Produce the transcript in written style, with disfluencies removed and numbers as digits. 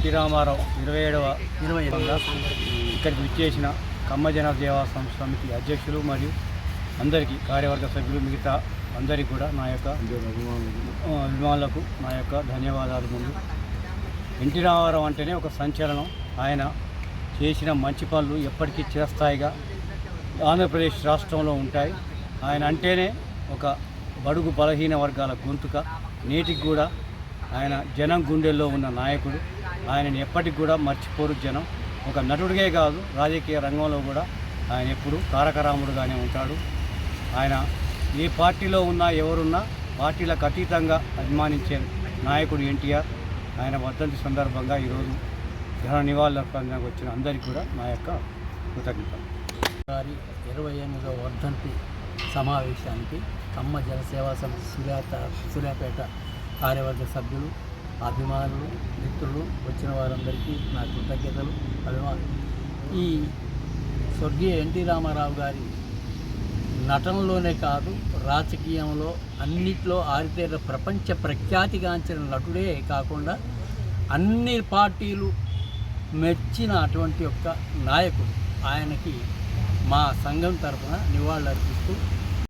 NT Ramarao 27వ ఇక్కడికి విచ్చేసిన కమ్మ జన సేవా సమితి అధ్యక్షులు మరియు అందరికీ కార్యవర్గ సభ్యులు మిగతా అందరికీ కూడా నా యొక్క అభిమానులకు నా యొక్క ధన్యవాదాలు. ముందు ఎన్టీ రామారావు అంటేనే ఒక సంచలనం. ఆయన చేసిన మంచి పనులు ఎప్పటికీ చిరస్థాయిగా ఆంధ్రప్రదేశ్ రాష్ట్రంలో ఉంటాయి. ఆయన అంటేనే ఒక బడుగు బలహీన వర్గాల గొంతుక. నేటికి కూడా ఆయన జనం గుండెల్లో ఉన్న నాయకుడు. ఆయనని ఎప్పటికి కూడా మర్చిపోరు జనం. ఒక నటుడిగే కాదు, రాజకీయ రంగంలో కూడా ఆయన ఎప్పుడు తారకరాముడుగానే ఉంటాడు. ఆయన ఏ పార్టీలో ఉన్నా ఎవరున్నా పార్టీలకు అతీతంగా అభిమానించే నాయకుడు ఎన్టీఆర్. ఆయన వర్ధంతి సందర్భంగా ఈరోజు గ్రహణ నివాళులర్పణకు వచ్చిన అందరికీ కూడా నా యొక్క కృతజ్ఞతలు. గారి 28వ వర్ధంతి సమావేశానికి కమ్మ జనసేవా సమితి సూర్యాపేట కార్యవర్గ సభ్యులు, అభిమానులు, మిత్రులు వచ్చిన వారందరికీ నా కృతజ్ఞతలు, అభిమానులు. ఈ స్వర్గీయ ఎన్టీ రామారావు గారి నటనలోనే కాదు, రాజకీయంలో అన్నిట్లో ఆరితేర ప్రపంచ ప్రఖ్యాతిగాంచిన నటుడే కాకుండా అన్ని పార్టీలు మెచ్చిన అటువంటి యొక్క నాయకుడు. ఆయనకి మా సంఘం తరఫున నివాళులర్పిస్తూ